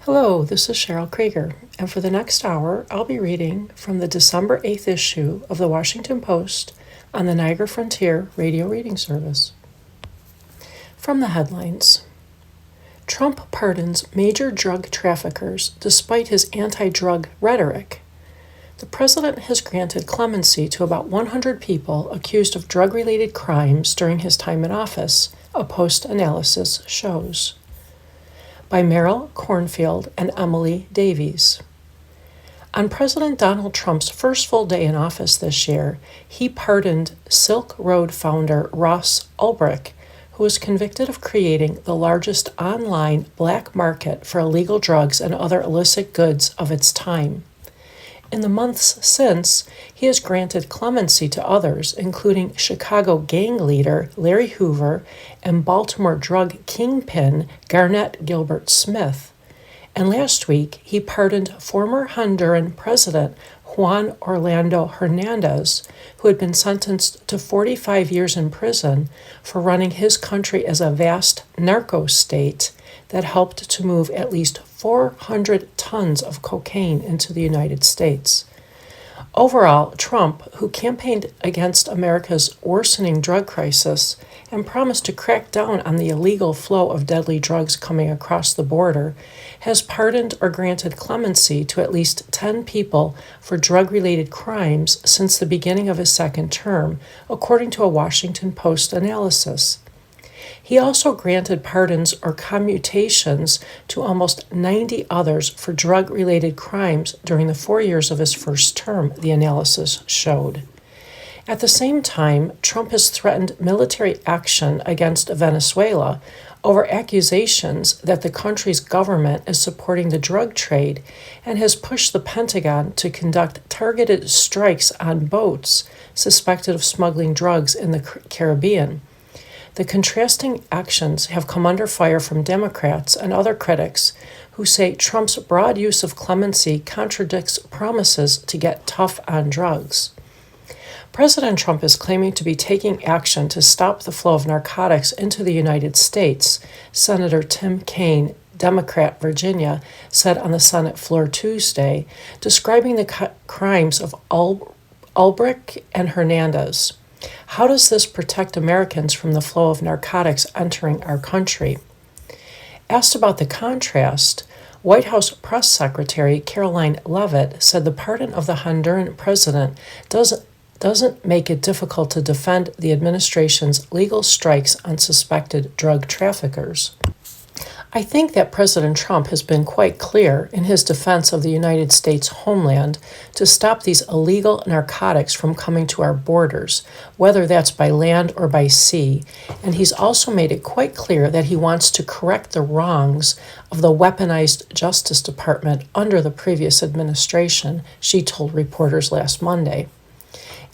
Hello, this is Cheryl Krieger, and for the next hour, I'll be reading from the December 8th issue of the Washington Post on the Niagara Frontier Radio Reading Service. From the headlines: Trump pardons major drug traffickers despite his anti-drug rhetoric. The president has granted clemency to about 100 people accused of drug-related crimes during his time in office, a Post analysis shows. By Meryl Cornfield and Emily Davies. On President Donald Trump's first full day in office this year, he pardoned Silk Road founder Ross Ulbricht, who was convicted of creating the largest online black market for illegal drugs and other illicit goods of its time. In the months since, he has granted clemency to others, including Chicago gang leader Larry Hoover and Baltimore drug kingpin Garnett Gilbert Smith. And last week, he pardoned former Honduran President Juan Orlando Hernandez, who had been sentenced to 45 years in prison for running his country as a vast narco state that helped to move at least 400 tons of cocaine into the United States. Overall, Trump, who campaigned against America's worsening drug crisis and promised to crack down on the illegal flow of deadly drugs coming across the border, has pardoned or granted clemency to at least 10 people for drug-related crimes since the beginning of his second term, according to a Washington Post analysis. He also granted pardons or commutations to almost 90 others for drug-related crimes during the 4 years of his first term, the analysis showed. At the same time, Trump has threatened military action against Venezuela over accusations that the country's government is supporting the drug trade and has pushed the Pentagon to conduct targeted strikes on boats suspected of smuggling drugs in the Caribbean. The contrasting actions have come under fire from Democrats and other critics who say Trump's broad use of clemency contradicts promises to get tough on drugs. President Trump is claiming to be taking action to stop the flow of narcotics into the United States, Senator Tim Kaine, Democrat, Virginia, said on the Senate floor Tuesday, describing the crimes of Ulbricht and Hernandez. How does this protect Americans from the flow of narcotics entering our country? Asked about the contrast, White House Press Secretary Caroline Leavitt said the pardon of the Honduran president doesn't make it difficult to defend the administration's legal strikes on suspected drug traffickers. I think that President Trump has been quite clear in his defense of the United States homeland to stop these illegal narcotics from coming to our borders, whether that's by land or by sea, and he's also made it quite clear that he wants to correct the wrongs of the weaponized Justice Department under the previous administration, she told reporters last Monday.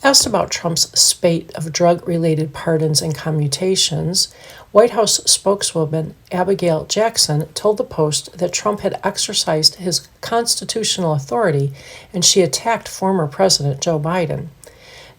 Asked about Trump's spate of drug-related pardons and commutations, White House spokeswoman Abigail Jackson told the Post that Trump had exercised his constitutional authority and she attacked former President Joe Biden.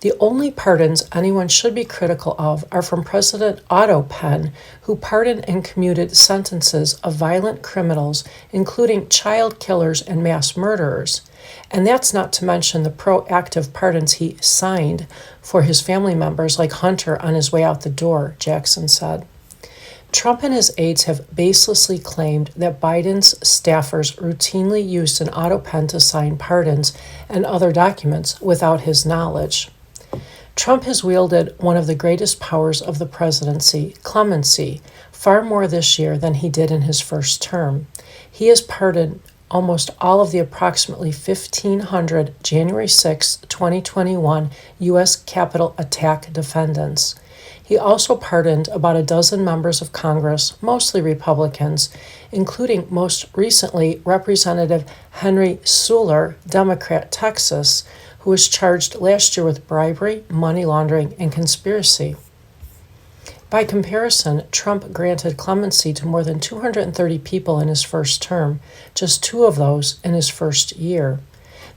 The only pardons anyone should be critical of are from President Otto Penn, who pardoned and commuted sentences of violent criminals, including child killers and mass murderers. And that's not to mention the proactive pardons he signed for his family members like Hunter on his way out the door, Jackson said. Trump and his aides have baselessly claimed that Biden's staffers routinely used an auto pen to sign pardons and other documents without his knowledge. Trump has wielded one of the greatest powers of the presidency, clemency, far more this year than he did in his first term. He has pardoned almost all of the approximately 1,500 January 6, 2021 U.S. Capitol attack defendants. He also pardoned about a dozen members of Congress, mostly Republicans, including most recently Representative Henry Suler, Democrat, Texas, who was charged last year with bribery, money laundering, and conspiracy. By comparison, Trump granted clemency to more than 230 people in his first term, just 2 of those in his first year.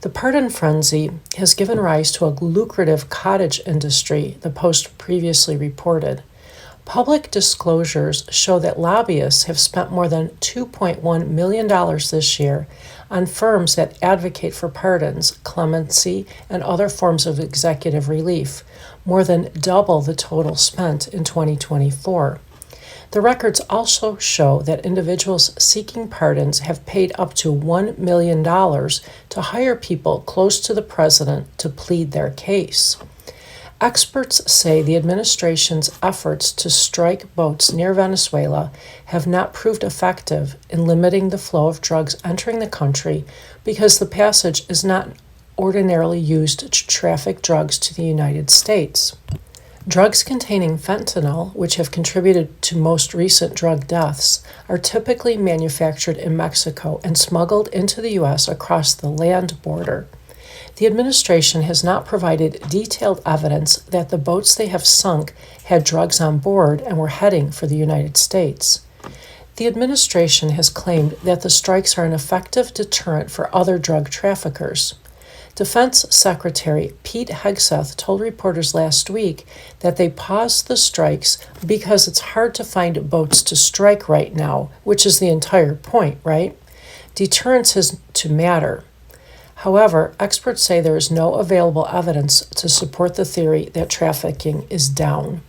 The pardon frenzy has given rise to a lucrative cottage industry, the Post previously reported. Public disclosures show that lobbyists have spent more than $2.1 million this year on firms that advocate for pardons, clemency, and other forms of executive relief, more than double the total spent in 2024. The records also show that individuals seeking pardons have paid up to $1 million to hire people close to the president to plead their case. Experts say the administration's efforts to strike boats near Venezuela have not proved effective in limiting the flow of drugs entering the country because the passage is not ordinarily used to traffic drugs to the United States. Drugs containing fentanyl, which have contributed to most recent drug deaths, are typically manufactured in Mexico and smuggled into the U.S. across the land border. The administration has not provided detailed evidence that the boats they have sunk had drugs on board and were heading for the United States. The administration has claimed that the strikes are an effective deterrent for other drug traffickers. Defense Secretary Pete Hegseth told reporters last week that they paused the strikes because it's hard to find boats to strike right now, which is the entire point, right? Deterrence has to matter. However, experts say there is no available evidence to support the theory that trafficking is down.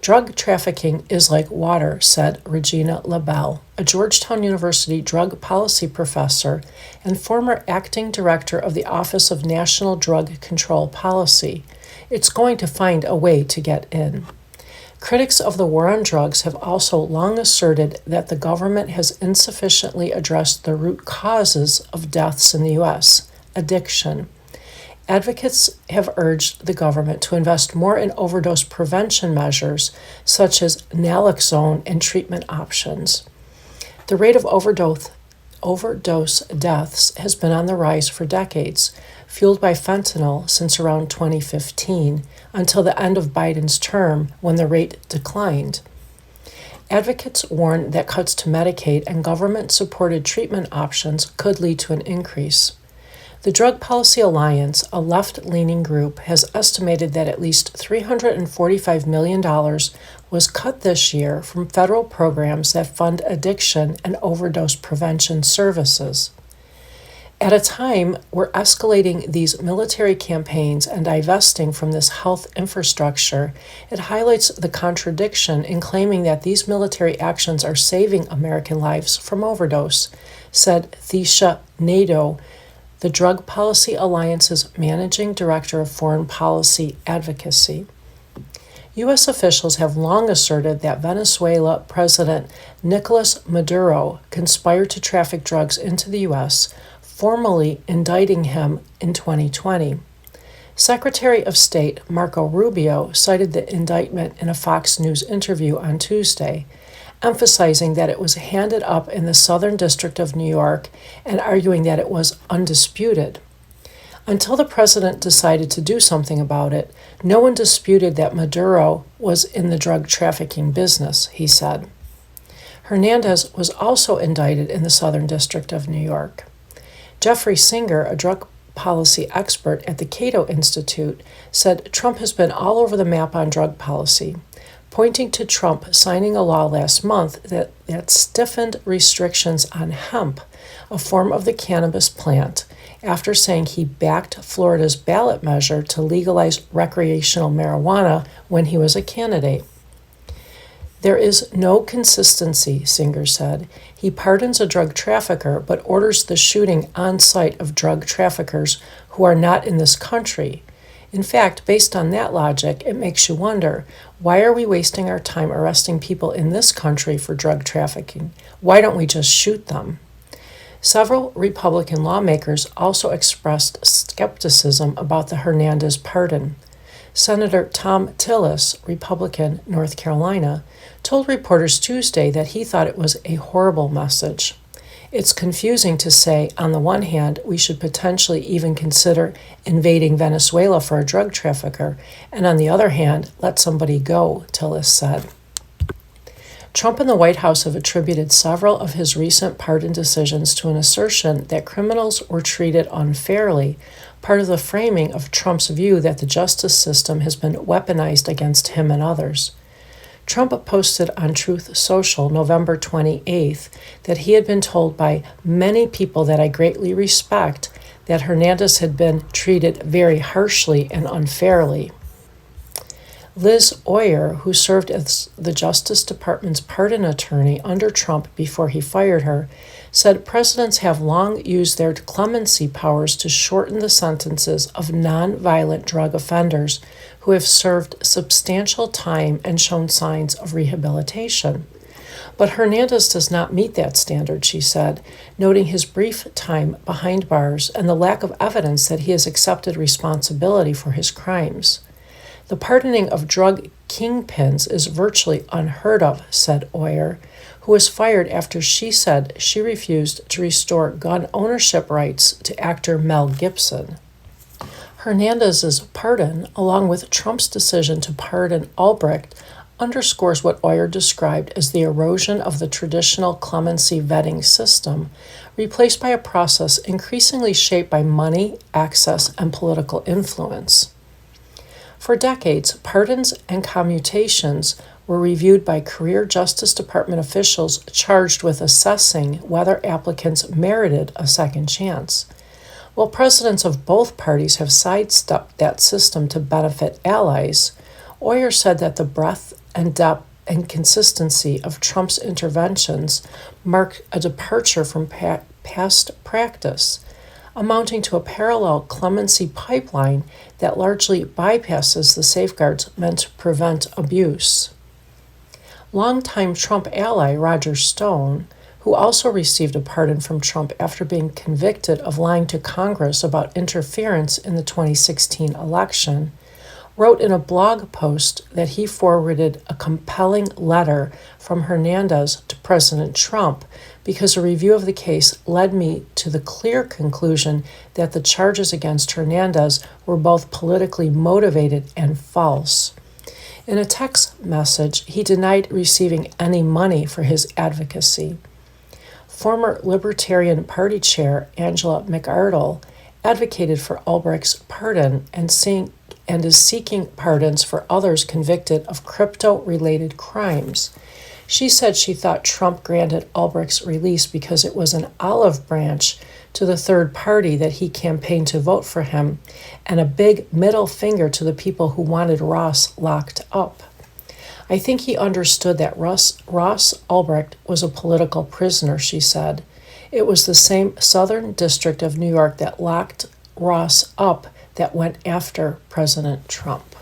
Drug trafficking is like water, said Regina LaBelle, a Georgetown University drug policy professor and former acting director of the Office of National Drug Control Policy. It's going to find a way to get in. Critics of the war on drugs have also long asserted that the government has insufficiently addressed the root causes of deaths in the U.S., addiction. Advocates have urged the government to invest more in overdose prevention measures, such as naloxone and treatment options. The rate of overdose deaths has been on the rise for decades, fueled by fentanyl since around 2015, until the end of Biden's term, when the rate declined. Advocates warn that cuts to Medicaid and government-supported treatment options could lead to an increase. The Drug Policy Alliance, a left-leaning group, has estimated that at least $345 million was cut this year from federal programs that fund addiction and overdose prevention services. At a time we're escalating these military campaigns and divesting from this health infrastructure, it highlights the contradiction in claiming that these military actions are saving American lives from overdose, said Thesha Nadeau, the Drug Policy Alliance's Managing Director of Foreign Policy Advocacy. U.S. officials have long asserted that Venezuela President Nicolas Maduro conspired to traffic drugs into the U.S., formally indicting him in 2020. Secretary of State Marco Rubio cited the indictment in a Fox News interview on Tuesday, emphasizing that it was handed up in the Southern District of New York and arguing that it was undisputed. Until the president decided to do something about it, no one disputed that Maduro was in the drug trafficking business, he said. Hernandez was also indicted in the Southern District of New York. Jeffrey Singer, a drug policy expert at the Cato Institute, said Trump has been all over the map on drug policy, pointing to Trump signing a law last month that stiffened restrictions on hemp, a form of the cannabis plant, after saying he backed Florida's ballot measure to legalize recreational marijuana when he was a candidate. There is no consistency, Singer said. He pardons a drug trafficker but orders the shooting on site of drug traffickers who are not in this country. In fact, based on that logic, it makes you wonder, why are we wasting our time arresting people in this country for drug trafficking? Why don't we just shoot them? Several Republican lawmakers also expressed skepticism about the Hernandez pardon. Senator Thom Tillis, Republican, North Carolina, told reporters Tuesday that he thought it was a horrible message. It's confusing to say, on the one hand, we should potentially even consider invading Venezuela for a drug trafficker, and on the other hand, let somebody go, Tillis said. Trump and the White House have attributed several of his recent pardon decisions to an assertion that criminals were treated unfairly, part of the framing of Trump's view that the justice system has been weaponized against him and others. Trump posted on Truth Social November 28th that he had been told by many people that I greatly respect that Hernandez had been treated very harshly and unfairly. Liz Oyer, who served as the Justice Department's pardon attorney under Trump before he fired her, said presidents have long used their clemency powers to shorten the sentences of nonviolent drug offenders who have served substantial time and shown signs of rehabilitation. But Hernandez does not meet that standard, she said, noting his brief time behind bars and the lack of evidence that he has accepted responsibility for his crimes. The pardoning of drug kingpins is virtually unheard of, said Oyer, who was fired after she said she refused to restore gun ownership rights to actor Mel Gibson. Hernandez's pardon, along with Trump's decision to pardon Albrecht, underscores what Oyer described as the erosion of the traditional clemency vetting system, replaced by a process increasingly shaped by money, access, and political influence. For decades, pardons and commutations were reviewed by career Justice Department officials charged with assessing whether applicants merited a second chance. While presidents of both parties have sidestepped that system to benefit allies, Oyer said that the breadth and depth and consistency of Trump's interventions marked a departure from past practice, amounting to a parallel clemency pipeline that largely bypasses the safeguards meant to prevent abuse. Longtime Trump ally Roger Stone, who also received a pardon from Trump after being convicted of lying to Congress about interference in the 2016 election, wrote in a blog post that he forwarded a compelling letter from Hernandez to President Trump because a review of the case led me to the clear conclusion that the charges against Hernandez were both politically motivated and false. In a text message, he denied receiving any money for his advocacy. Former Libertarian Party Chair Angela McArdle advocated for Albrecht's pardon and is seeking pardons for others convicted of crypto-related crimes. She said she thought Trump granted Albrecht's release because it was an olive branch to the third party that he campaigned to vote for him, and a big middle finger to the people who wanted Ross locked up. I think he understood that Ross Ulbricht was a political prisoner, she said. It was the same Southern District of New York that locked Ross up that went after President Trump.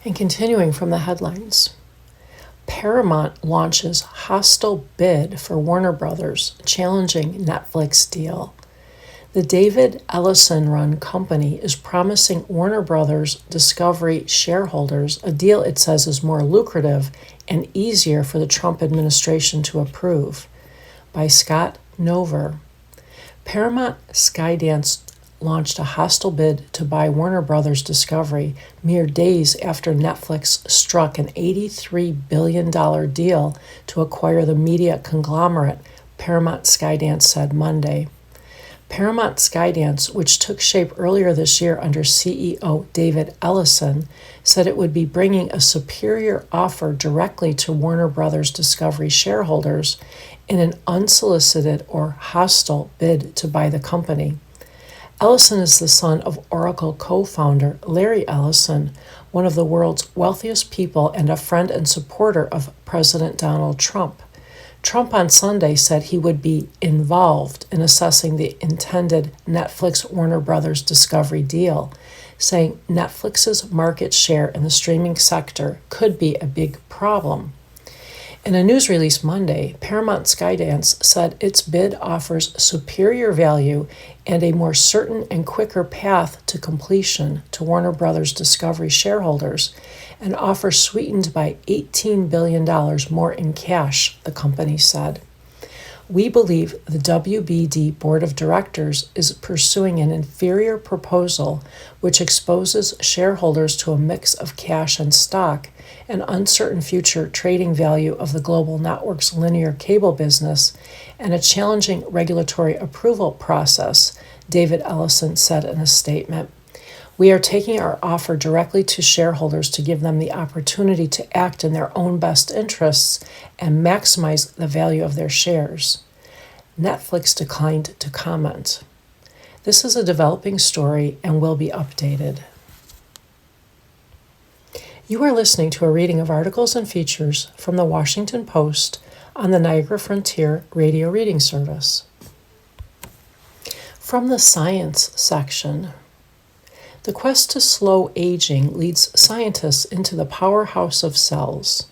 And continuing from the headlines, Paramount launches hostile bid for Warner Brothers, challenging Netflix deal. The David Ellison-run company is promising Warner Brothers Discovery shareholders a deal it says is more lucrative and easier for the Trump administration to approve. By Scott Nover. Paramount Skydance launched a hostile bid to buy Warner Brothers Discovery mere days after Netflix struck an $83 billion deal to acquire the media conglomerate, Paramount Skydance said Monday. Paramount Skydance, which took shape earlier this year under CEO David Ellison, said it would be bringing a superior offer directly to Warner Brothers Discovery shareholders in an unsolicited or hostile bid to buy the company. Ellison is the son of Oracle co-founder Larry Ellison, one of the world's wealthiest people and a friend and supporter of President Donald Trump. Trump on Sunday said he would be involved in assessing the intended Netflix-Warner Brothers Discovery deal, saying Netflix's market share in the streaming sector could be a big problem. In a news release Monday, Paramount Skydance said its bid offers superior value and a more certain and quicker path to completion to Warner Brothers Discovery shareholders, and offer sweetened by $18 billion more in cash, the company said. We believe the WBD Board of Directors is pursuing an inferior proposal which exposes shareholders to a mix of cash and stock, an uncertain future trading value of the global network's linear cable business, and a challenging regulatory approval process, David Ellison said in a statement. We are taking our offer directly to shareholders to give them the opportunity to act in their own best interests and maximize the value of their shares. Netflix declined to comment. This is a developing story and will be updated. You are listening to a reading of articles and features from the Washington Post on the Niagara Frontier Radio Reading Service. From the Science section, the quest to slow aging leads scientists into the powerhouse of cells.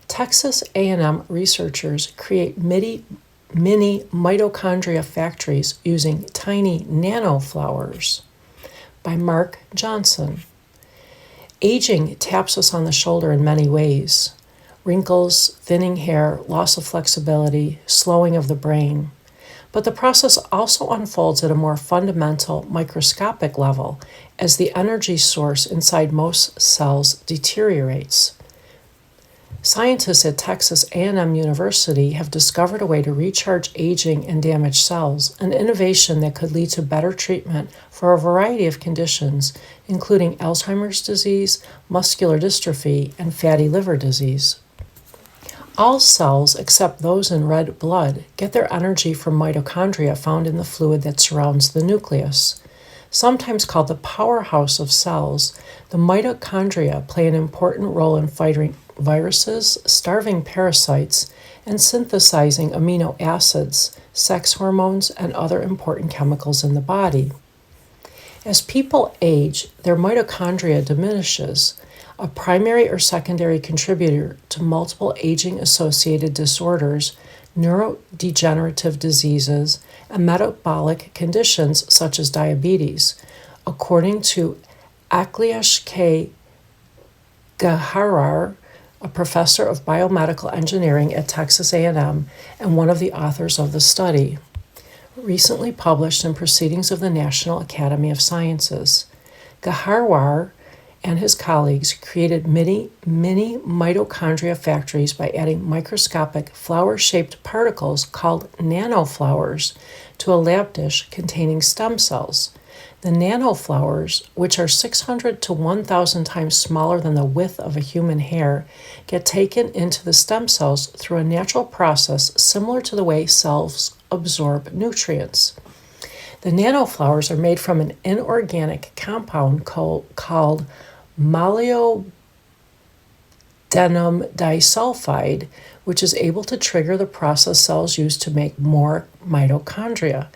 Texas A&M researchers create mini mitochondria factories using tiny nanoflowers. By Mark Johnson. Aging taps us on the shoulder in many ways. Wrinkles, thinning hair, loss of flexibility, slowing of the brain. But the process also unfolds at a more fundamental, microscopic level as the energy source inside most cells deteriorates. Scientists at Texas A&M University have discovered a way to recharge aging and damaged cells, an innovation that could lead to better treatment for a variety of conditions, including Alzheimer's disease, muscular dystrophy, and fatty liver disease. All cells, except those in red blood, get their energy from mitochondria found in the fluid that surrounds the nucleus. Sometimes called the powerhouse of cells, the mitochondria play an important role in fighting viruses, starving parasites, and synthesizing amino acids, sex hormones, and other important chemicals in the body. As people age, their mitochondria diminishes, a primary or secondary contributor to multiple aging-associated disorders, neurodegenerative diseases, and metabolic conditions such as diabetes, according to Akhilesh K. Gaharar, a professor of biomedical engineering at Texas A&M and one of the authors of the study, recently published in Proceedings of the National Academy of Sciences. Gaharar and his colleagues created mini mitochondria factories by adding microscopic flower-shaped particles called nanoflowers to a lab dish containing stem cells. The nanoflowers, which are 600 to 1,000 times smaller than the width of a human hair, get taken into the stem cells through a natural process similar to the way cells absorb nutrients. The nanoflowers are made from an inorganic compound called molybdenum disulfide, which is able to trigger the process cells use to make more mitochondria.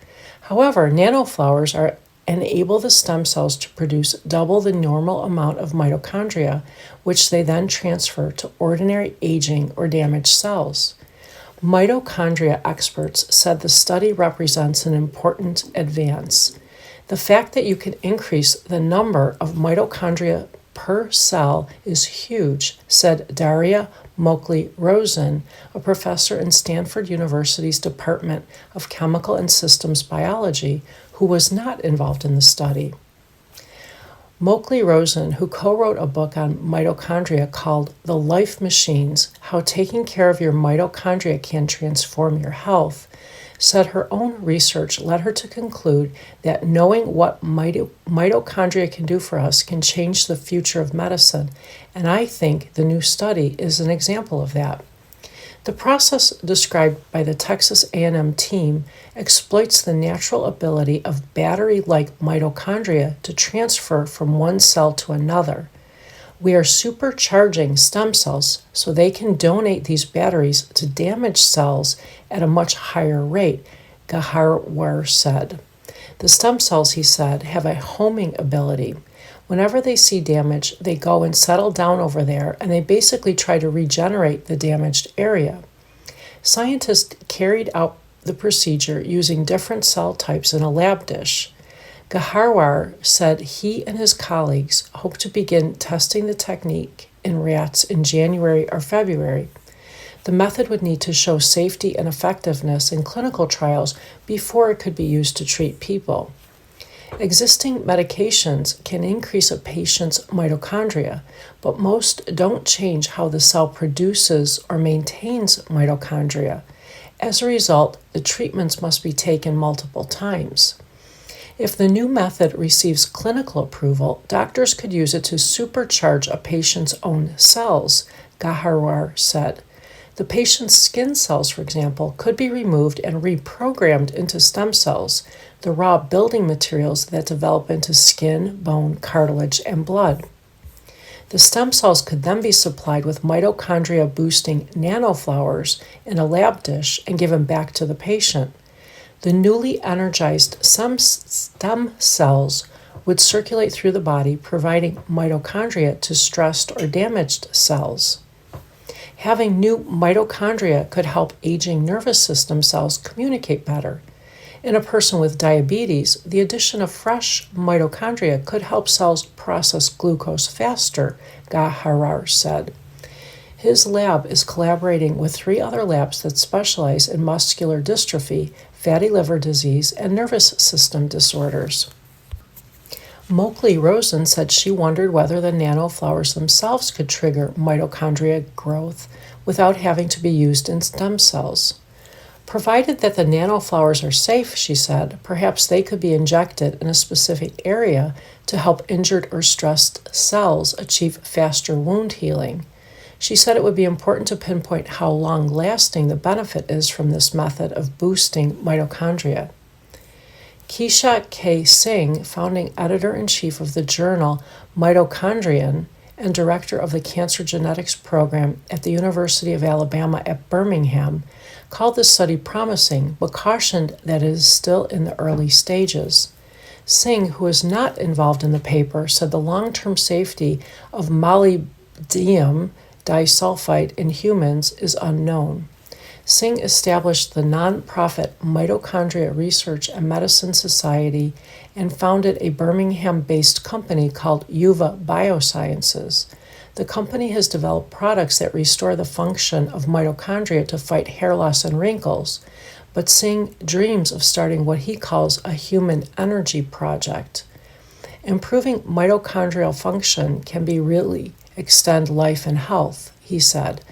However, nanoflowers enable the stem cells to produce double the normal amount of mitochondria, which they then transfer to ordinary aging or damaged cells. Mitochondria experts said the study represents an important advance. The fact that you can increase the number of mitochondria per cell is huge, said Daria Mokley-Rosen, a professor in Stanford University's Department of Chemical and Systems Biology, who was not involved in the study. Mokley-Rosen, who co-wrote a book on mitochondria called The Life Machines, How Taking Care of Your Mitochondria Can Transform Your Health, said her own research led her to conclude that knowing what mitochondria can do for us can change the future of medicine, and I think the new study is an example of that. The process described by the Texas A&M team exploits the natural ability of battery-like mitochondria to transfer from one cell to another. We are supercharging stem cells so they can donate these batteries to damaged cells at a much higher rate, Gaharar said. The stem cells, he said, have a homing ability. Whenever they see damage, they go and settle down over there, and they basically try to regenerate the damaged area. Scientists carried out the procedure using different cell types in a lab dish. Gaharar said he and his colleagues hope to begin testing the technique in rats in January or February. The method would need to show safety and effectiveness in clinical trials before it could be used to treat people. Existing medications can increase a patient's mitochondria, but most don't change how the cell produces or maintains mitochondria. As a result, the treatments must be taken multiple times. If the new method receives clinical approval, doctors could use it to supercharge a patient's own cells, Gahawar said. The patient's skin cells, for example, could be removed and reprogrammed into stem cells, the raw building materials that develop into skin, bone, cartilage, and blood. The stem cells could then be supplied with mitochondria-boosting nanoflowers in a lab dish and given back to the patient. The newly energized stem cells would circulate through the body, providing mitochondria to stressed or damaged cells. Having new mitochondria could help aging nervous system cells communicate better. In a person with diabetes, the addition of fresh mitochondria could help cells process glucose faster, Gahawar said. His lab is collaborating with 3 other labs that specialize in muscular dystrophy, fatty liver disease, and nervous system disorders. Moakley Rosen said she wondered whether the nanoflowers themselves could trigger mitochondria growth without having to be used in stem cells. Provided that the nanoflowers are safe, she said, perhaps they could be injected in a specific area to help injured or stressed cells achieve faster wound healing. She said it would be important to pinpoint how long-lasting the benefit is from this method of boosting mitochondria. Keisha K. Singh, founding editor-in-chief of the journal Mitochondrion and director of the Cancer Genetics Program at the University of Alabama at Birmingham, called the study promising but cautioned that it is still in the early stages. Singh, who is not involved in the paper, said the long-term safety of molybdenum disulfide in humans is unknown. Singh established the nonprofit Mitochondria Research and Medicine Society and founded a Birmingham-based company called Yuva Biosciences. The company has developed products that restore the function of mitochondria to fight hair loss and wrinkles, but Singh dreams of starting what he calls a human energy project. Improving mitochondrial function can be really extend life and health, he said.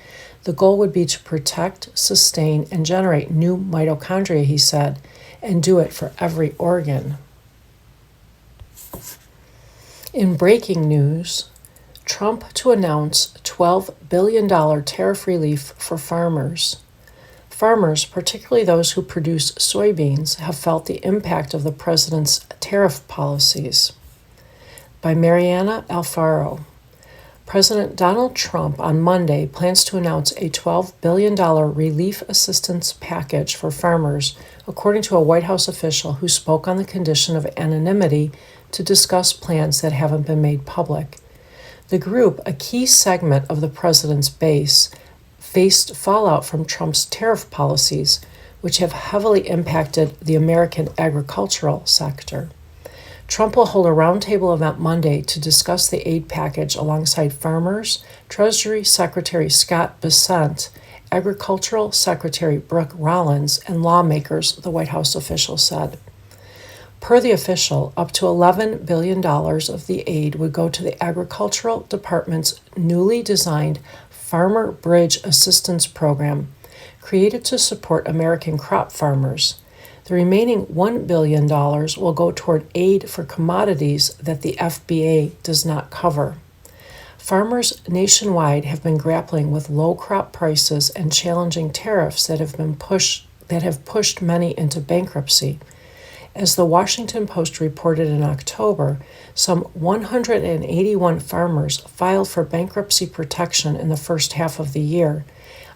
The goal would be to protect, sustain, and generate new mitochondria, he said, and do it for every organ. In breaking news, Trump to announce $12 billion tariff relief for farmers. Farmers, particularly those who produce soybeans, have felt the impact of the president's tariff policies. By Mariana Alfaro. President Donald Trump on Monday plans to announce a $12 billion relief assistance package for farmers, according to a White House official who spoke on the condition of anonymity to discuss plans that haven't been made public. The group, a key segment of the president's base, faced fallout from Trump's tariff policies, which have heavily impacted the American agricultural sector. Trump will hold a roundtable event Monday to discuss the aid package alongside farmers, Treasury Secretary Scott Bessent, Agricultural Secretary Brooke Rollins, and lawmakers, the White House official said. Per the official, up to $11 billion of the aid would go to the Agricultural Department's newly designed Farmer Bridge Assistance Program, created to support American crop farmers. The remaining $1 billion will go toward aid for commodities that the FBA does not cover. Farmers nationwide have been grappling with low crop prices and challenging tariffs that have pushed many into bankruptcy. As the Washington Post reported in October, some 181 farmers filed for bankruptcy protection in the first half of the year,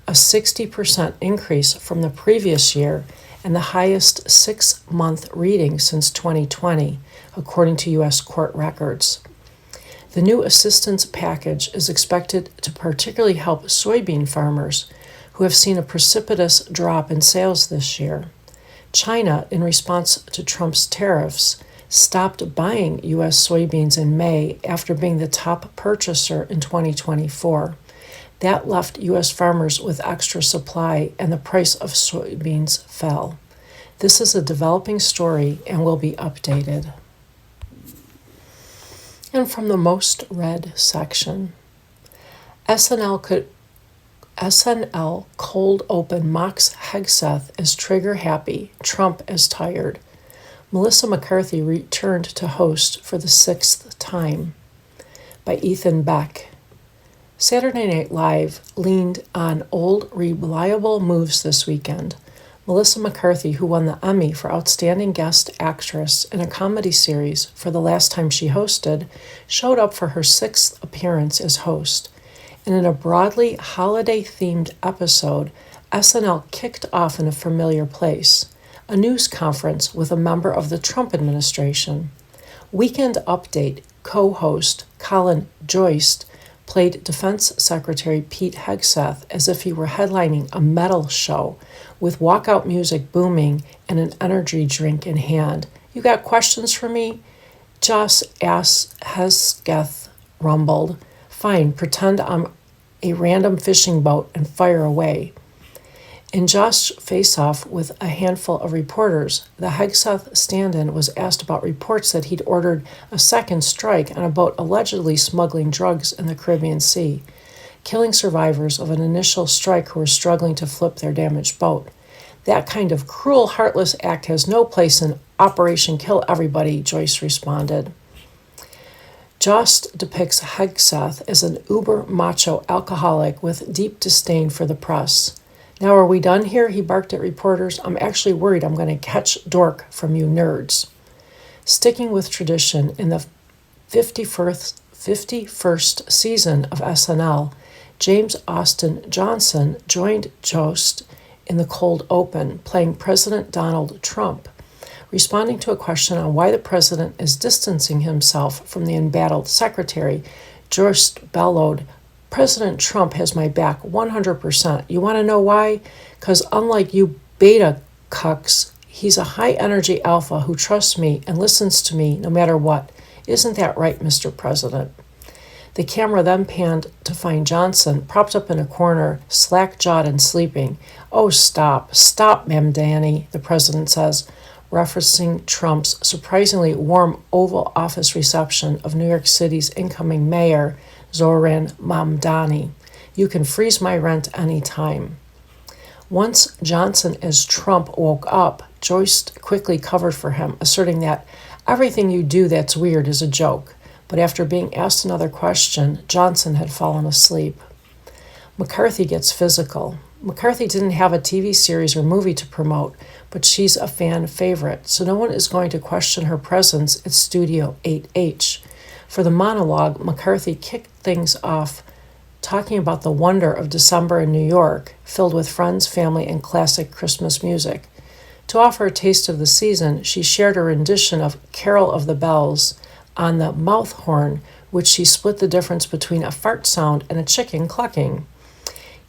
a 60% increase from the previous year and the highest 6-month reading since 2020, according to U.S. court records. The new assistance package is expected to particularly help soybean farmers, who have seen a precipitous drop in sales this year. China, in response to Trump's tariffs, stopped buying U.S. soybeans in May after being the top purchaser in 2024. That left U.S. farmers with extra supply, and the price of soybeans fell. This is a developing story and will be updated. And from the most read section, SNL cold open mocks Hegseth as trigger happy, Trump as tired. Melissa McCarthy returned to host for the 6th time, by Ethan Beck. Saturday Night Live leaned on old, reliable moves this weekend. Melissa McCarthy, who won the Emmy for Outstanding Guest Actress in a Comedy Series for the last time she hosted, showed up for her 6th appearance as host. And in a broadly holiday-themed episode, SNL kicked off in a familiar place, a news conference with a member of the Trump administration. Weekend Update co-host Colin Jost played Defense Secretary Pete Hegseth as if he were headlining a metal show with walkout music booming and an energy drink in hand. "You got questions for me?" Josh Hegseth rumbled. "Fine, pretend I'm a random fishing boat and fire away." In Josh's face-off with a handful of reporters, the Hegseth stand-in was asked about reports that he'd ordered a second strike on a boat allegedly smuggling drugs in the Caribbean Sea, killing survivors of an initial strike who were struggling to flip their damaged boat. "That kind of cruel, heartless act has no place in Operation Kill Everybody," Joyce responded. Jost depicts Hegseth as an uber-macho alcoholic with deep disdain for the press. "Now are we done here?" he barked at reporters. "I'm actually worried I'm going to catch dork from you nerds." Sticking with tradition, in the 51st season of SNL, James Austin Johnson joined Jost in the cold open, playing President Donald Trump. Responding to a question on why the president is distancing himself from the embattled secretary, Jost bellowed, "President Trump has my back 100%. You want to know why? Because unlike you beta cucks, he's a high-energy alpha who trusts me and listens to me no matter what. Isn't that right, Mr. President?" The camera then panned to find Johnson propped up in a corner, slack-jawed and sleeping. "Oh, stop, Ma'am Danny," the president says, referencing Trump's surprisingly warm Oval Office reception of New York City's incoming mayor, Zohran Mamdani. "You can freeze my rent any time." Once Johnson as Trump woke up, Joyce quickly covered for him, asserting that everything you do that's weird is a joke. But after being asked another question, Johnson had fallen asleep. McCarthy gets physical. McCarthy didn't have a TV series or movie to promote, but she's a fan favorite, so no one is going to question her presence at Studio 8H. For the monologue, McCarthy kicked things off talking about the wonder of December in New York, filled with friends, family, and classic Christmas music. To offer a taste of the season, she shared a rendition of Carol of the Bells on the mouth horn, which she split the difference between a fart sound and a chicken clucking.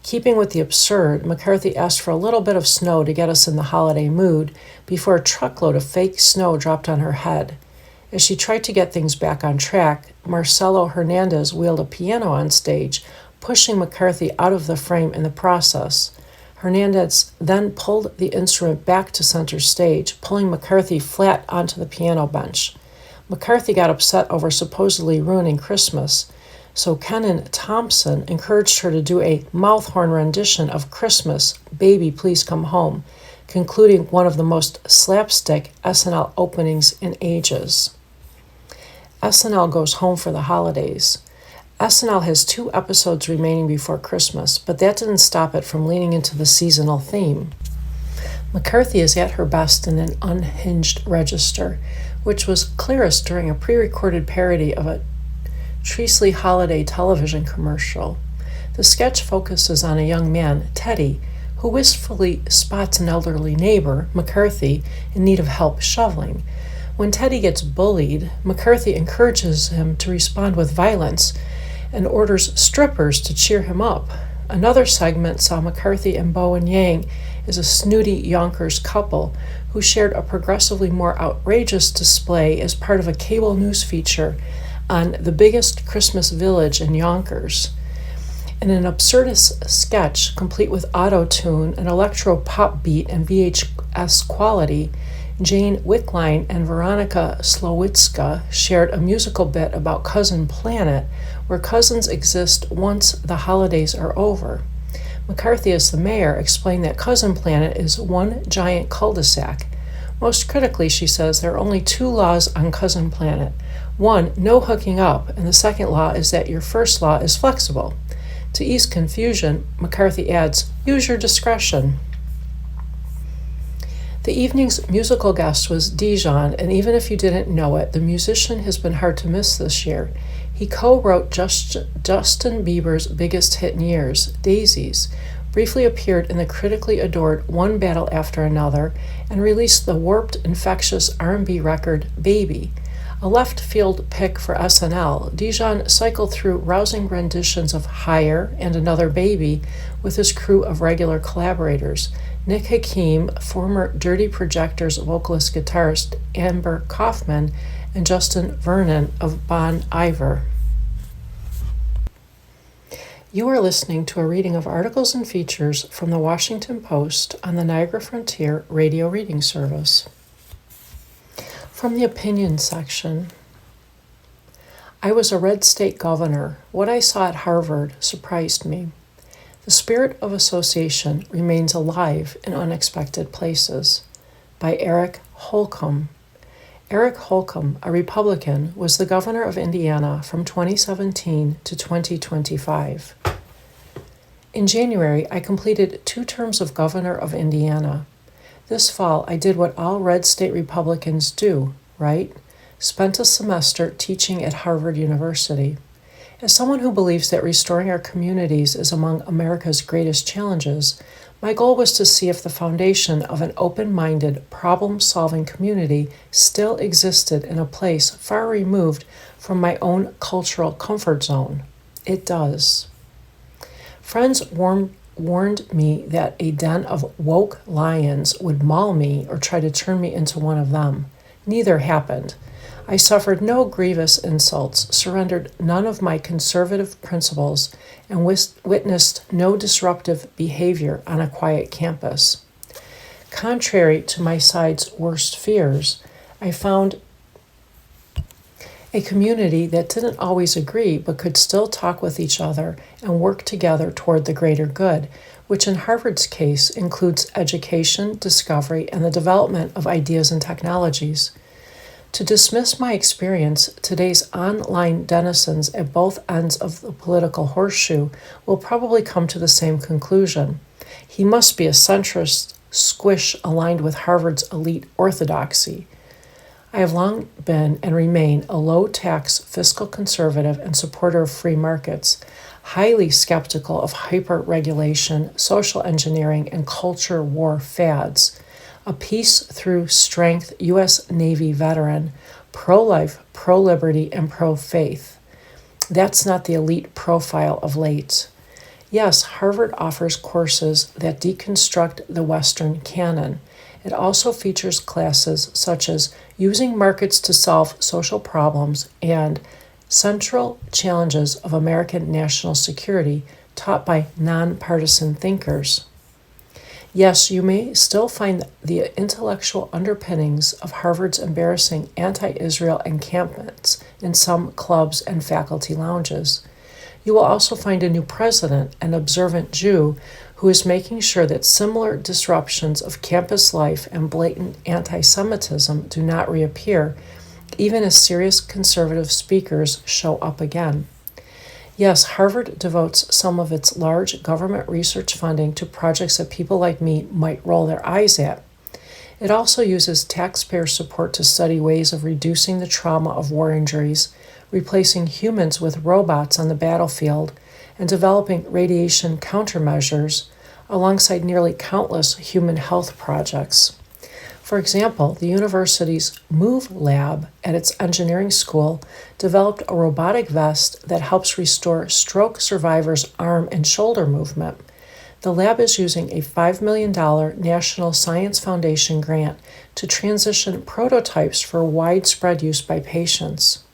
Keeping with the absurd, McCarthy asked for a little bit of snow to get us in the holiday mood before a truckload of fake snow dropped on her head. As she tried to get things back on track, Marcelo Hernandez wheeled a piano on stage, pushing McCarthy out of the frame in the process. Hernandez then pulled the instrument back to center stage, pulling McCarthy flat onto the piano bench. McCarthy got upset over supposedly ruining Christmas, so Kenan Thompson encouraged her to do a mouth horn rendition of Christmas, Baby Please Come Home, concluding one of the most slapstick SNL openings in ages. SNL goes home for the holidays. SNL has 2 episodes remaining before Christmas, but that didn't stop it from leaning into the seasonal theme. McCarthy is at her best in an unhinged register, which was clearest during a pre-recorded parody of a Treasley holiday television commercial. The sketch focuses on a young man, Teddy, who wistfully spots an elderly neighbor, McCarthy, in need of help shoveling. When Teddy gets bullied, McCarthy encourages him to respond with violence and orders strippers to cheer him up. Another segment saw McCarthy and Bowen Yang as a snooty Yonkers couple who shared a progressively more outrageous display as part of a cable news feature on the biggest Christmas village in Yonkers. In an absurdist sketch, complete with auto-tune, an electro-pop beat, and VHS quality, Jane Wickline and Veronica Slowitska shared a musical bit about Cousin Planet, where cousins exist once the holidays are over. McCarthy, as the mayor, explained that Cousin Planet is one giant cul-de-sac. Most critically, she says there are only two laws on Cousin Planet. One, no hooking up, and the second law is that your first law is flexible. To ease confusion, McCarthy adds, use your discretion. The evening's musical guest was Dijon, and even if you didn't know it, the musician has been hard to miss this year. He co-wrote Justin Bieber's biggest hit in years, Daisies, briefly appeared in the critically adored One Battle After Another, and released the warped, infectious R&B record Baby. A left-field pick for SNL, Dijon cycled through rousing renditions of Higher and Another Baby with his crew of regular collaborators, Nick Hakim, former Dirty Projectors vocalist-guitarist Amber Kaufman, and Justin Vernon of Bon Iver. You are listening to a reading of articles and features from the Washington Post on the Niagara Frontier Radio Reading Service. From the opinion section, I was a red state governor. What I saw at Harvard surprised me. The spirit of association remains alive in unexpected places. By Eric Holcomb. Eric Holcomb, a Republican, was the governor of Indiana from 2017 to 2025. In January, I completed 2 terms of governor of Indiana. This fall, I did what all red state Republicans do, right? Spent a semester teaching at Harvard University. As someone who believes that restoring our communities is among America's greatest challenges, my goal was to see if the foundation of an open-minded, problem-solving community still existed in a place far removed from my own cultural comfort zone. It does. Friends warned me that a den of woke lions would maul me or try to turn me into one of them. Neither happened. I suffered no grievous insults, surrendered none of my conservative principles, and witnessed no disruptive behavior on a quiet campus. Contrary to my side's worst fears, I found a community that didn't always agree but could still talk with each other and work together toward the greater good, which in Harvard's case includes education, discovery, and the development of ideas and technologies. To dismiss my experience, today's online denizens at both ends of the political horseshoe will probably come to the same conclusion. He must be a centrist squish aligned with Harvard's elite orthodoxy. I have long been and remain a low-tax fiscal conservative and supporter of free markets, highly skeptical of hyper-regulation, social engineering, and culture war fads. A peace through strength U.S. Navy veteran, pro-life, pro-liberty, and pro-faith. That's not the elite profile of late. Yes, Harvard offers courses that deconstruct the Western canon. It also features classes such as Using Markets to Solve Social Problems and Central Challenges of American National Security, taught by nonpartisan thinkers. Yes, you may still find the intellectual underpinnings of Harvard's embarrassing anti-Israel encampments in some clubs and faculty lounges. You will also find a new president, an observant Jew, who is making sure that similar disruptions of campus life and blatant anti-Semitism do not reappear, even as serious conservative speakers show up again. Yes, Harvard devotes some of its large government research funding to projects that people like me might roll their eyes at. It also uses taxpayer support to study ways of reducing the trauma of war injuries, replacing humans with robots on the battlefield, and developing radiation countermeasures alongside nearly countless human health projects. For example, the university's MOVE lab at its engineering school developed a robotic vest that helps restore stroke survivors' arm and shoulder movement. The lab is using a $5 million National Science Foundation grant to transition prototypes for widespread use by patients.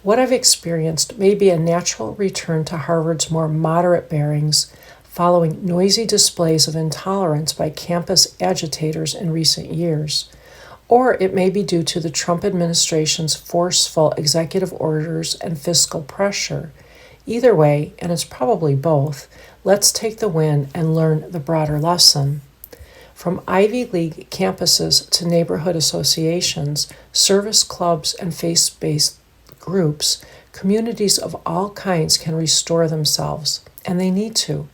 What I've experienced may be a natural return to Harvard's more moderate bearings following noisy displays of intolerance by campus agitators in recent years. Or it may be due to the Trump administration's forceful executive orders and fiscal pressure. Either way, and it's probably both, let's take the win and learn the broader lesson. From Ivy League campuses to neighborhood associations, service clubs, and faith-based groups, communities of all kinds can restore themselves, and they need to.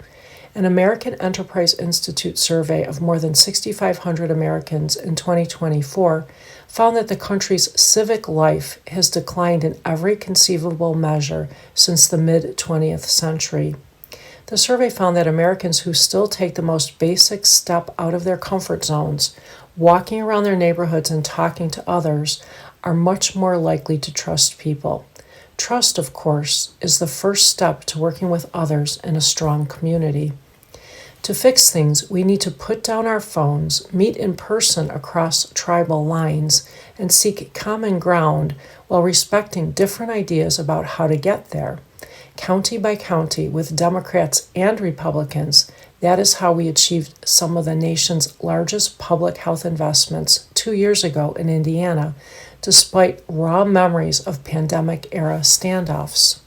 An American Enterprise Institute survey of more than 6,500 Americans in 2024 found that the country's civic life has declined in every conceivable measure since the mid-20th century. The survey found that Americans who still take the most basic step out of their comfort zones, walking around their neighborhoods and talking to others, are much more likely to trust people. Trust, of course, is the first step to working with others in a strong community. To fix things, we need to put down our phones, meet in person across tribal lines, and seek common ground while respecting different ideas about how to get there. County by county, with Democrats and Republicans, that is how we achieved some of the nation's largest public health investments 2 years ago in Indiana, despite raw memories of pandemic-era standoffs.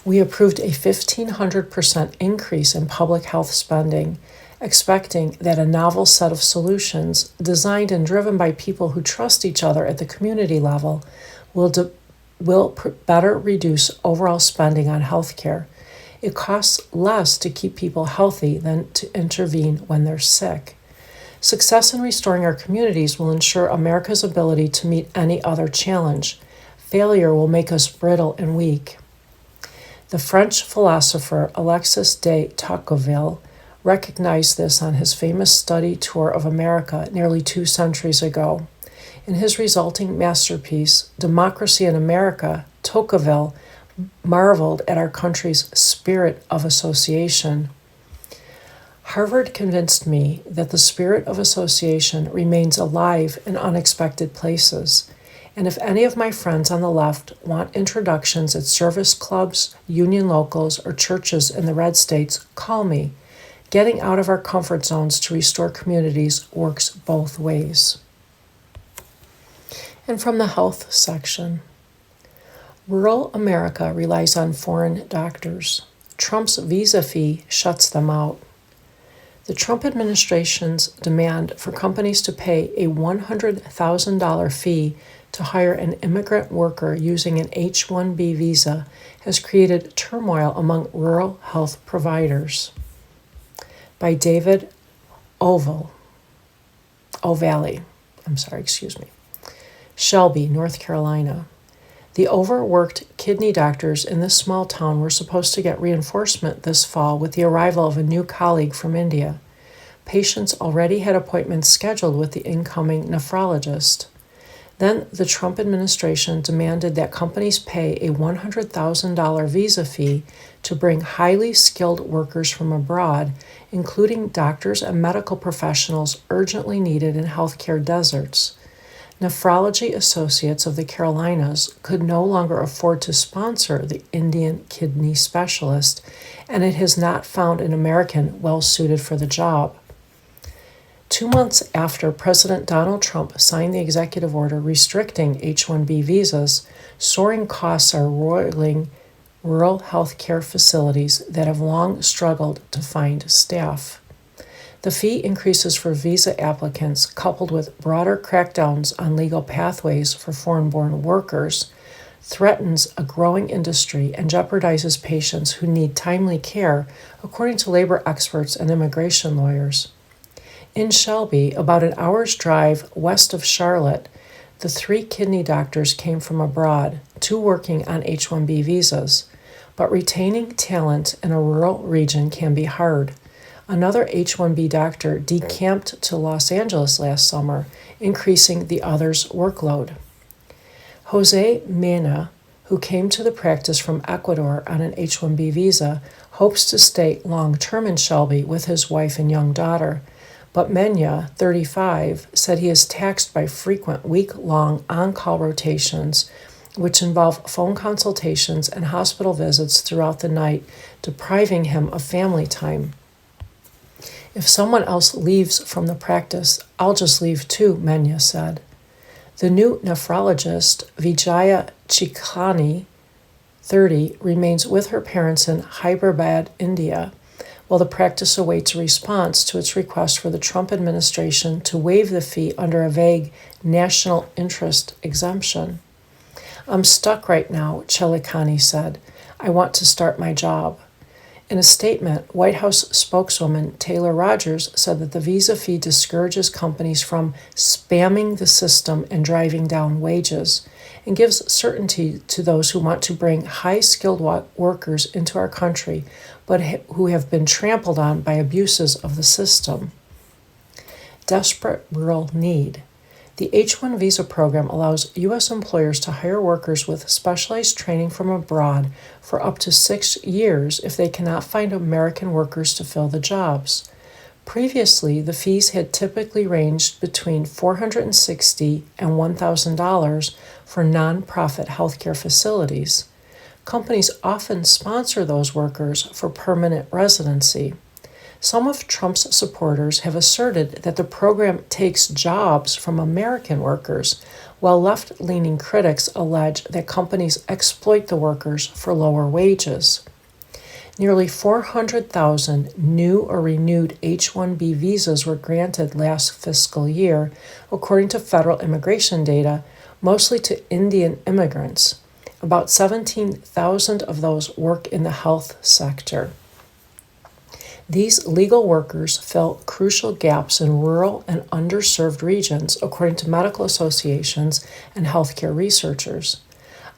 We approved a 1,500% increase in public health spending, expecting that a novel set of solutions, designed and driven by people who trust each other at the community level, will better reduce overall spending on health care. It costs less to keep people healthy than to intervene when they're sick. Success in restoring our communities will ensure America's ability to meet any other challenge. Failure will make us brittle and weak. The French philosopher Alexis de Tocqueville recognized this on his famous study tour of America nearly 2 centuries ago. In his resulting masterpiece, Democracy in America, Tocqueville marveled at our country's spirit of association. Harvard convinced me that the spirit of association remains alive in unexpected places. And if any of my friends on the left want introductions at service clubs, union locals, or churches in the red states, call me. Getting out of our comfort zones to restore communities works both ways. And from the health section, rural America relies on foreign doctors. Trump's visa fee shuts them out. The Trump administration's demand for companies to pay a $100,000 fee to hire an immigrant worker using an H-1B visa has created turmoil among rural health providers. By David O'Valley. Shelby, North Carolina. The overworked kidney doctors in this small town were supposed to get reinforcement this fall with the arrival of a new colleague from India. Patients already had appointments scheduled with the incoming nephrologist. Then the Trump administration demanded that companies pay a $100,000 visa fee to bring highly skilled workers from abroad, including doctors and medical professionals urgently needed in healthcare deserts. Nephrology Associates of the Carolinas could no longer afford to sponsor the Indian kidney specialist, and it has not found an American well suited for the job. 2 months after President Donald Trump signed the executive order restricting H-1B visas, soaring costs are roiling rural health care facilities that have long struggled to find staff. The fee increases for visa applicants, coupled with broader crackdowns on legal pathways for foreign-born workers, threatens a growing industry and jeopardizes patients who need timely care, according to labor experts and immigration lawyers. In Shelby, about an hour's drive west of Charlotte, the 3 kidney doctors came from abroad, 2 working on H-1B visas. But retaining talent in a rural region can be hard. Another H-1B doctor decamped to Los Angeles last summer, increasing the other's workload. Jose Mena, who came to the practice from Ecuador on an H-1B visa, hopes to stay long-term in Shelby with his wife and young daughter. But Mena, 35, said he is taxed by frequent week-long on-call rotations, which involve phone consultations and hospital visits throughout the night, depriving him of family time. If someone else leaves from the practice, I'll just leave too, Mena said. The new nephrologist, Vijaya Chikhani, 30, remains with her parents in Hyderabad, India, while the practice awaits a response to its request for the Trump administration to waive the fee under a vague national interest exemption. "I'm stuck right now," Chellicani said. "I want to start my job." In a statement, White House spokeswoman Taylor Rogers said that the visa fee discourages companies from spamming the system and driving down wages, and gives certainty to those who want to bring high-skilled workers into our country, but who have been trampled on by abuses of the system. Desperate rural need. The H-1 visa program allows U.S. employers to hire workers with specialized training from abroad for up to 6 years if they cannot find American workers to fill the jobs. Previously, the fees had typically ranged between $460 and $1,000 for nonprofit healthcare facilities. Companies often sponsor those workers for permanent residency. Some of Trump's supporters have asserted that the program takes jobs from American workers, while left-leaning critics allege that companies exploit the workers for lower wages. Nearly 400,000 new or renewed H-1B visas were granted last fiscal year, according to federal immigration data, mostly to Indian immigrants. About 17,000 of those work in the health sector. These legal workers fill crucial gaps in rural and underserved regions, according to medical associations and healthcare researchers.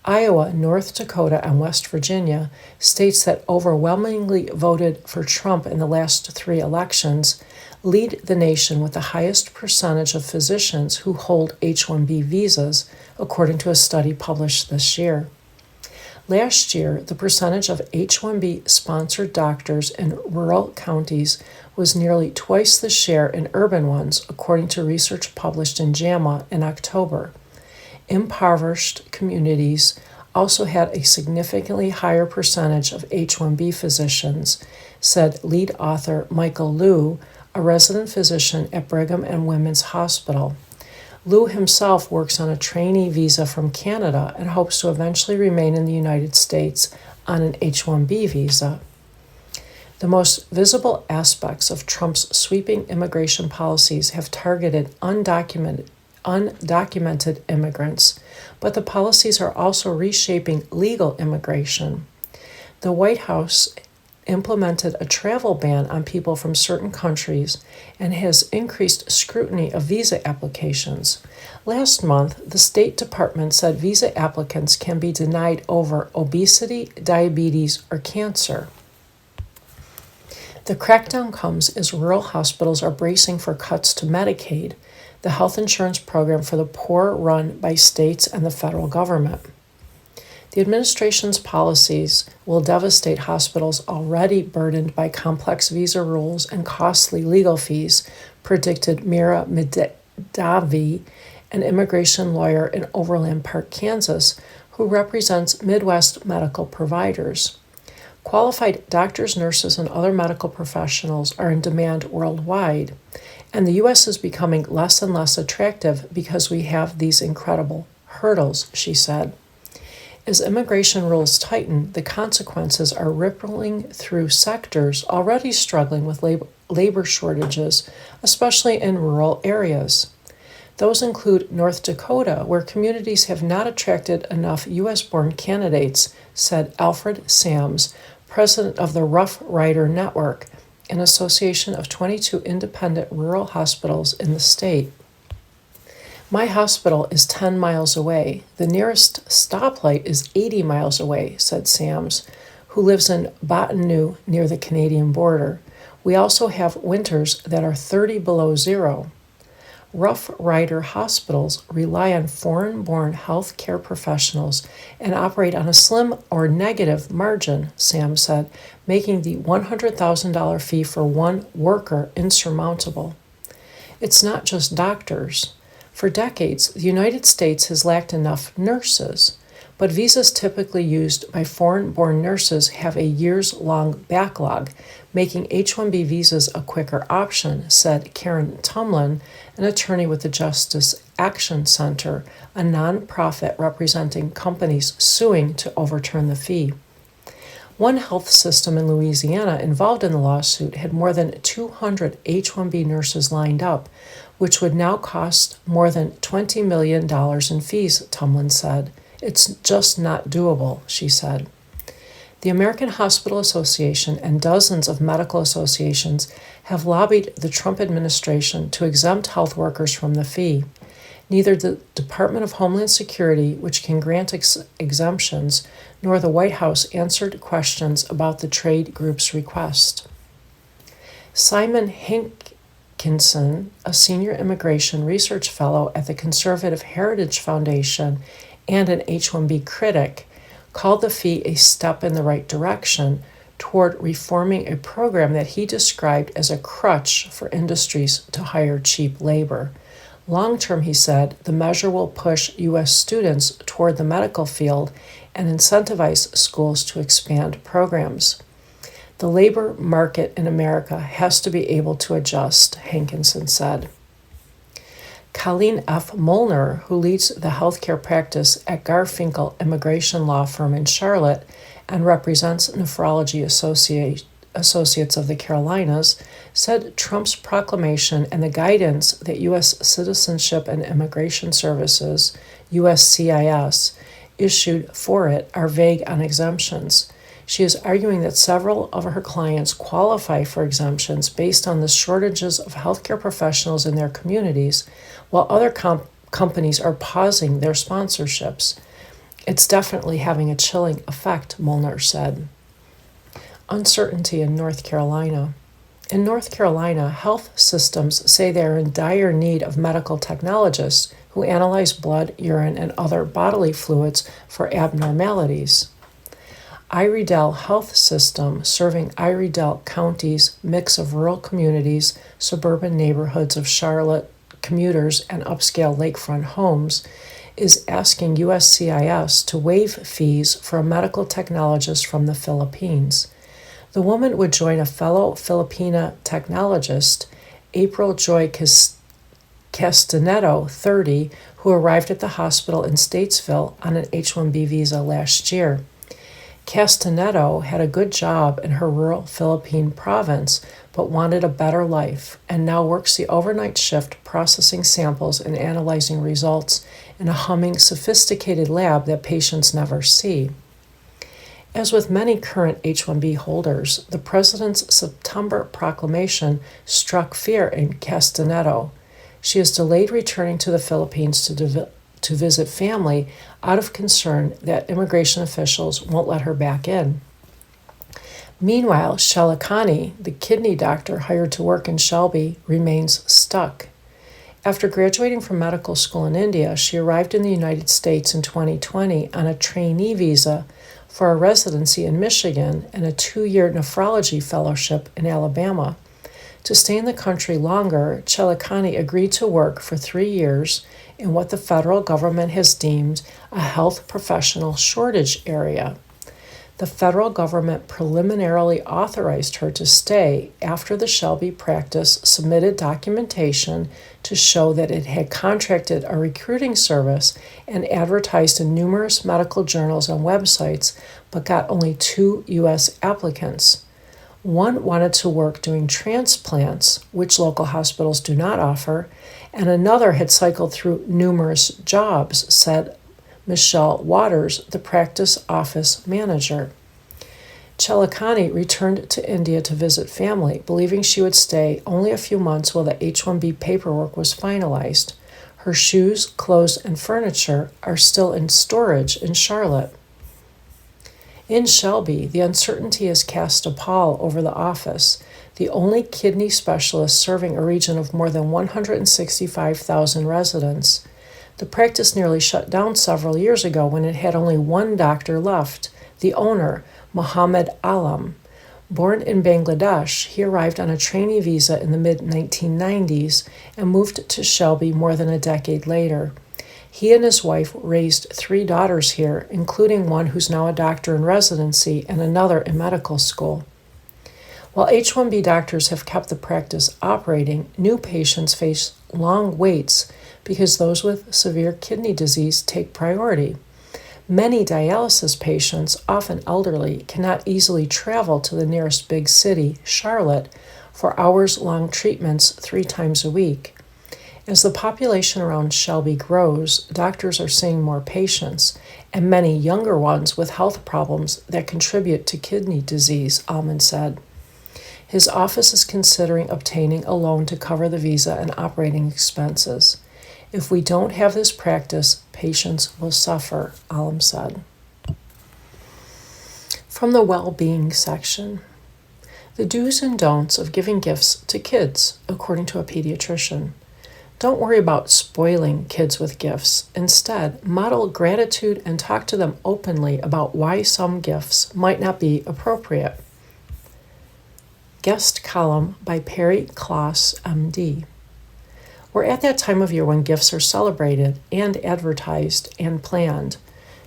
Iowa, North Dakota, and West Virginia, states that overwhelmingly voted for Trump in the last 3 elections, lead the nation with the highest percentage of physicians who hold H-1B visas, according to a study published this year. Last year, the percentage of H-1B sponsored doctors in rural counties was nearly twice the share in urban ones, according to research published in JAMA in October. Impoverished communities also had a significantly higher percentage of H-1B physicians, said lead author Michael Liu, a resident physician at Brigham and Women's Hospital. Liu himself works on a trainee visa from Canada and hopes to eventually remain in the United States on an H-1B visa. The most visible aspects of Trump's sweeping immigration policies have targeted undocumented immigrants, but the policies are also reshaping legal immigration. The White House implemented a travel ban on people from certain countries and has increased scrutiny of visa applications. Last month, the State Department said visa applicants can be denied over obesity, diabetes, or cancer. The crackdown comes as rural hospitals are bracing for cuts to Medicaid, the health insurance program for the poor run by states and the federal government. The administration's policies will devastate hospitals already burdened by complex visa rules and costly legal fees, predicted Mira Mahdavi, an immigration lawyer in Overland Park, Kansas, who represents Midwest medical providers. Qualified doctors, nurses, and other medical professionals are in demand worldwide, and the U.S. is becoming less and less attractive because we have these incredible hurdles, she said. As immigration rules tighten, the consequences are rippling through sectors already struggling with labor shortages, especially in rural areas. Those include North Dakota, where communities have not attracted enough U.S.-born candidates, said Alfred Sams, president of the Rough Rider Network, an association of 22 independent rural hospitals in the state. "My hospital is 10 miles away. The nearest stoplight is 80 miles away," said Sams, who lives in Bottineau near the Canadian border. "We also have winters that are 30 below zero." Rough Rider hospitals rely on foreign-born health care professionals and operate on a slim or negative margin, Sam said, making the $100,000 fee for one worker insurmountable. It's not just doctors. For decades, the United States has lacked enough nurses, but visas typically used by foreign-born nurses have a years-long backlog, making H-1B visas a quicker option, said Karen Tumlin, an attorney with the Justice Action Center, a nonprofit representing companies suing to overturn the fee. One health system in Louisiana involved in the lawsuit had more than 200 H-1B nurses lined up, which would now cost more than $20 million in fees, Tumlin said. It's just not doable, she said. The American Hospital Association and dozens of medical associations have lobbied the Trump administration to exempt health workers from the fee. Neither the Department of Homeland Security, which can grant exemptions, nor the White House answered questions about the trade group's request. Simon Hankinson, a senior immigration research fellow at the Conservative Heritage Foundation and an H-1B critic, called the fee a step in the right direction toward reforming a program that he described as a crutch for industries to hire cheap labor. Long term, he said, the measure will push U.S. students toward the medical field and incentivize schools to expand programs. The labor market in America has to be able to adjust, Hankinson said. Colleen F. Molnar, who leads the healthcare practice at Garfinkel Immigration Law Firm in Charlotte and represents Nephrology Associates of the Carolinas, said Trump's proclamation and the guidance that U.S. Citizenship and Immigration Services, USCIS, issued for it are vague on exemptions. She is arguing that several of her clients qualify for exemptions based on the shortages of healthcare professionals in their communities, while other companies are pausing their sponsorships. It's definitely having a chilling effect, Molnar said. Uncertainty in North Carolina. In North Carolina, health systems say they are in dire need of medical technologists who analyze blood, urine, and other bodily fluids for abnormalities. Iredell Health System, serving Iredell County's mix of rural communities, suburban neighborhoods of Charlotte, commuters, and upscale lakefront homes, is asking USCIS to waive fees for a medical technologist from the Philippines. The woman would join a fellow Filipina technologist, April Joy Castanedo, 30, who arrived at the hospital in Statesville on an H-1B visa last year. Castanedo had a good job in her rural Philippine province, but wanted a better life, and now works the overnight shift processing samples and analyzing results in a humming, sophisticated lab that patients never see. As with many current H-1B holders, the president's September proclamation struck fear in Castanedo. She is delayed returning to the Philippines to visit family out of concern that immigration officials won't let her back in. Meanwhile, Shalakani, the kidney doctor hired to work in Shelby, remains stuck. After graduating from medical school in India, she arrived in the United States in 2020 on a trainee visa for a residency in Michigan and a 2-year nephrology fellowship in Alabama. To stay in the country longer, Chalakani agreed to work for 3 years in what the federal government has deemed a health professional shortage area. The federal government preliminarily authorized her to stay after the Shelby practice submitted documentation to show that it had contracted a recruiting service and advertised in numerous medical journals and websites, but got only 2 U.S. applicants. One wanted to work doing transplants, which local hospitals do not offer, and another had cycled through numerous jobs, said Michelle Waters, the practice office manager. Chalakani returned to India to visit family, believing she would stay only a few months while the H-1B paperwork was finalized. Her shoes, clothes, and furniture are still in storage in Charlotte. In Shelby, the uncertainty has cast a pall over the office, the only kidney specialist serving a region of more than 165,000 residents. The practice nearly shut down several years ago when it had only one doctor left, the owner, Muhammad Alam. Born in Bangladesh, he arrived on a trainee visa in the mid-1990s and moved to Shelby more than a decade later. He and his wife raised 3 daughters here, including one who's now a doctor in residency and another in medical school. While H-1B doctors have kept the practice operating, new patients face long waits because those with severe kidney disease take priority. Many dialysis patients, often elderly, cannot easily travel to the nearest big city, Charlotte, for hours-long treatments 3 times a week. As the population around Shelby grows, doctors are seeing more patients, and many younger ones with health problems that contribute to kidney disease, Almond said. His office is considering obtaining a loan to cover the visa and operating expenses. If we don't have this practice, patients will suffer, Alam said. From the well-being section, the do's and don'ts of giving gifts to kids, according to a pediatrician. Don't worry about spoiling kids with gifts. Instead, model gratitude and talk to them openly about why some gifts might not be appropriate. Guest column by Perry Kloss, MD. We're at that time of year when gifts are celebrated and advertised and planned.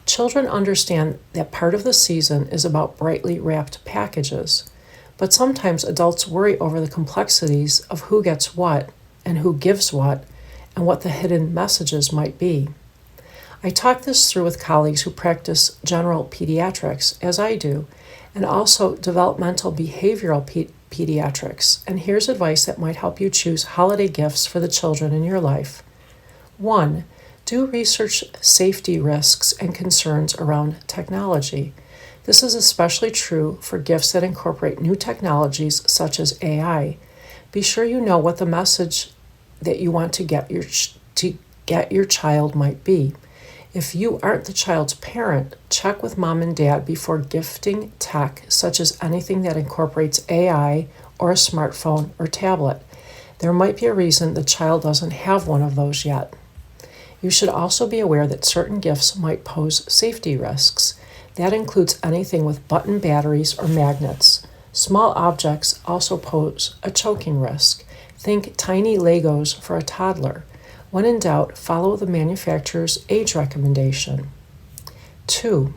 Children understand that part of the season is about brightly wrapped packages, but sometimes adults worry over the complexities of who gets what and who gives what and what the hidden messages might be. I talk this through with colleagues who practice general pediatrics, as I do, and also developmental behavioral pediatrics, and here's advice that might help you choose holiday gifts for the children in your life. 1. Do research safety risks and concerns around technology. This is especially true for gifts that incorporate new technologies such as AI. Be sure you know what the message that you want to get your child might be. If you aren't the child's parent, check with mom and dad before gifting tech, such as anything that incorporates AI or a smartphone or tablet. There might be a reason the child doesn't have one of those yet. You should also be aware that certain gifts might pose safety risks. That includes anything with button batteries or magnets. Small objects also pose a choking risk. Think tiny Legos for a toddler. When in doubt, follow the manufacturer's age recommendation. 2.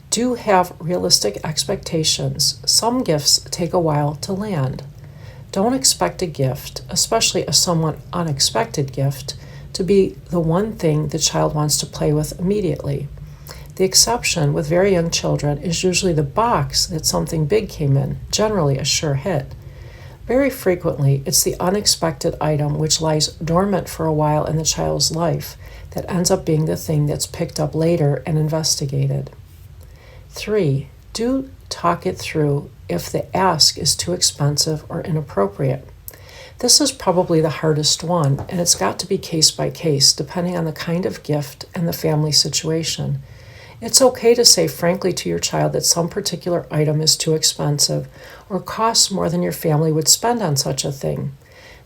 Do have realistic expectations. Some gifts take a while to land. Don't expect a gift, especially a somewhat unexpected gift, to be the one thing the child wants to play with immediately. The exception with very young children is usually the box that something big came in, generally a sure hit. Very frequently, it's the unexpected item which lies dormant for a while in the child's life that ends up being the thing that's picked up later and investigated. 3. Do talk it through if the ask is too expensive or inappropriate. This is probably the hardest one, and it's got to be case by case, depending on the kind of gift and the family situation. It's okay to say frankly to your child that some particular item is too expensive or costs more than your family would spend on such a thing,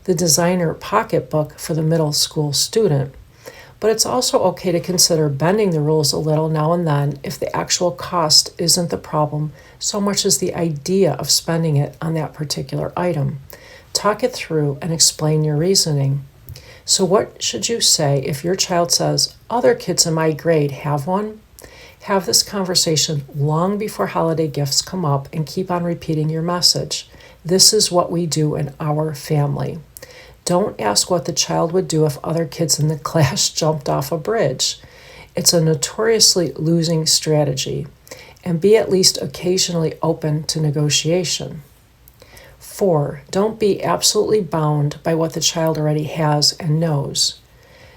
the designer pocketbook for the middle school student. But it's also okay to consider bending the rules a little now and then if the actual cost isn't the problem so much as the idea of spending it on that particular item. Talk it through and explain your reasoning. So what should you say if your child says, "Other kids in my grade have one"? Have this conversation long before holiday gifts come up and keep on repeating your message. This is what we do in our family. Don't ask what the child would do if other kids in the class jumped off a bridge. It's a notoriously losing strategy. And be at least occasionally open to negotiation. 4. Don't be absolutely bound by what the child already has and knows.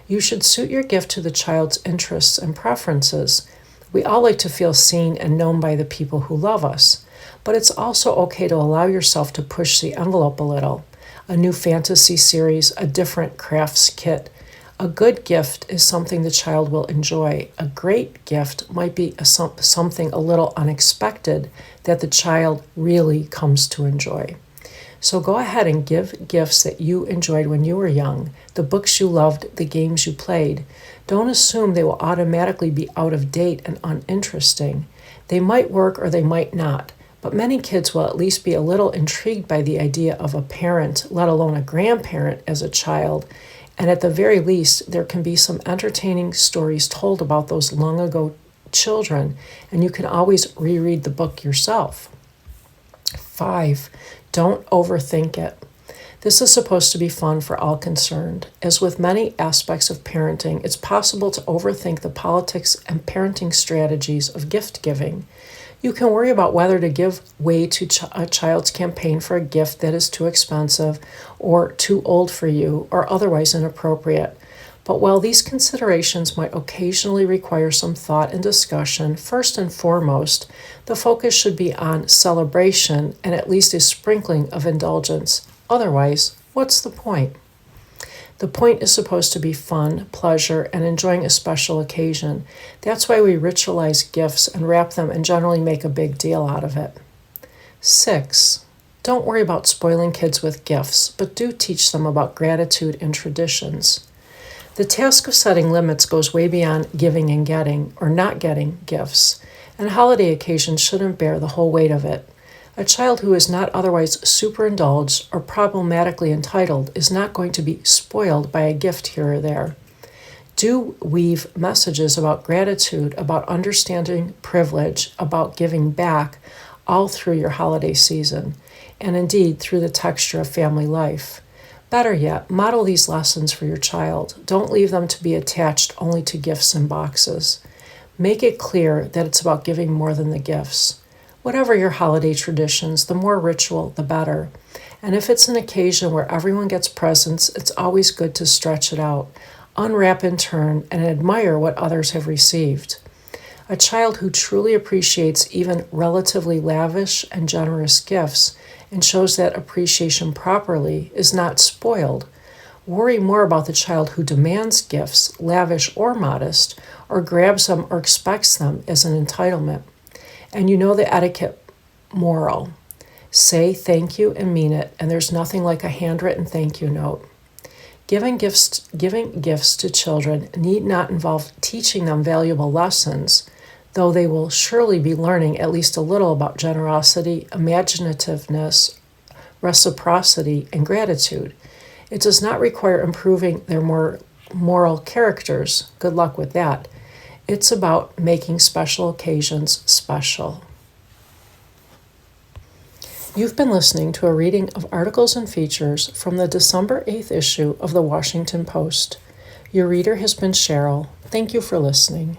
You should suit your gift to the child's interests and preferences. We all like to feel seen and known by the people who love us, but it's also okay to allow yourself to push the envelope a little. A new fantasy series, a different crafts kit. A good gift is something the child will enjoy. A great gift might be something a little unexpected that the child really comes to enjoy. So go ahead and give gifts that you enjoyed when you were young, the books you loved, the games you played. Don't assume they will automatically be out of date and uninteresting. They might work or they might not, but many kids will at least be a little intrigued by the idea of a parent, let alone a grandparent, as a child. And at the very least, there can be some entertaining stories told about those long ago children, and you can always reread the book yourself. 5. Don't overthink it. This is supposed to be fun for all concerned. As with many aspects of parenting, it's possible to overthink the politics and parenting strategies of gift giving. You can worry about whether to give way to a child's campaign for a gift that is too expensive or too old for you or otherwise inappropriate. But while these considerations might occasionally require some thought and discussion, first and foremost, the focus should be on celebration and at least a sprinkling of indulgence. Otherwise, what's the point? The point is supposed to be fun, pleasure, and enjoying a special occasion. That's why we ritualize gifts and wrap them and generally make a big deal out of it. 6. Don't worry about spoiling kids with gifts, but do teach them about gratitude and traditions. The task of setting limits goes way beyond giving and getting, or not getting, gifts, and holiday occasions shouldn't bear the whole weight of it. A child who is not otherwise superindulged or problematically entitled is not going to be spoiled by a gift here or there. Do weave messages about gratitude, about understanding privilege, about giving back, all through your holiday season, and indeed through the texture of family life. Better yet, model these lessons for your child. Don't leave them to be attached only to gifts and boxes. Make it clear that it's about giving more than the gifts. Whatever your holiday traditions, the more ritual, the better. And if it's an occasion where everyone gets presents, it's always good to stretch it out, unwrap in turn, and admire what others have received. A child who truly appreciates even relatively lavish and generous gifts and shows that appreciation properly is not spoiled. Worry more about the child who demands gifts, lavish or modest, or grabs them or expects them as an entitlement. And you know the etiquette moral. Say thank you and mean it, and there's nothing like a handwritten thank you note. Giving gifts to children need not involve teaching them valuable lessons, though they will surely be learning at least a little about generosity, imaginativeness, reciprocity, and gratitude. It does not require improving their more moral characters. Good luck with that. It's about making special occasions special. You've been listening to a reading of articles and features from the December 8th issue of the Washington Post. Your reader has been Cheryl. Thank you for listening.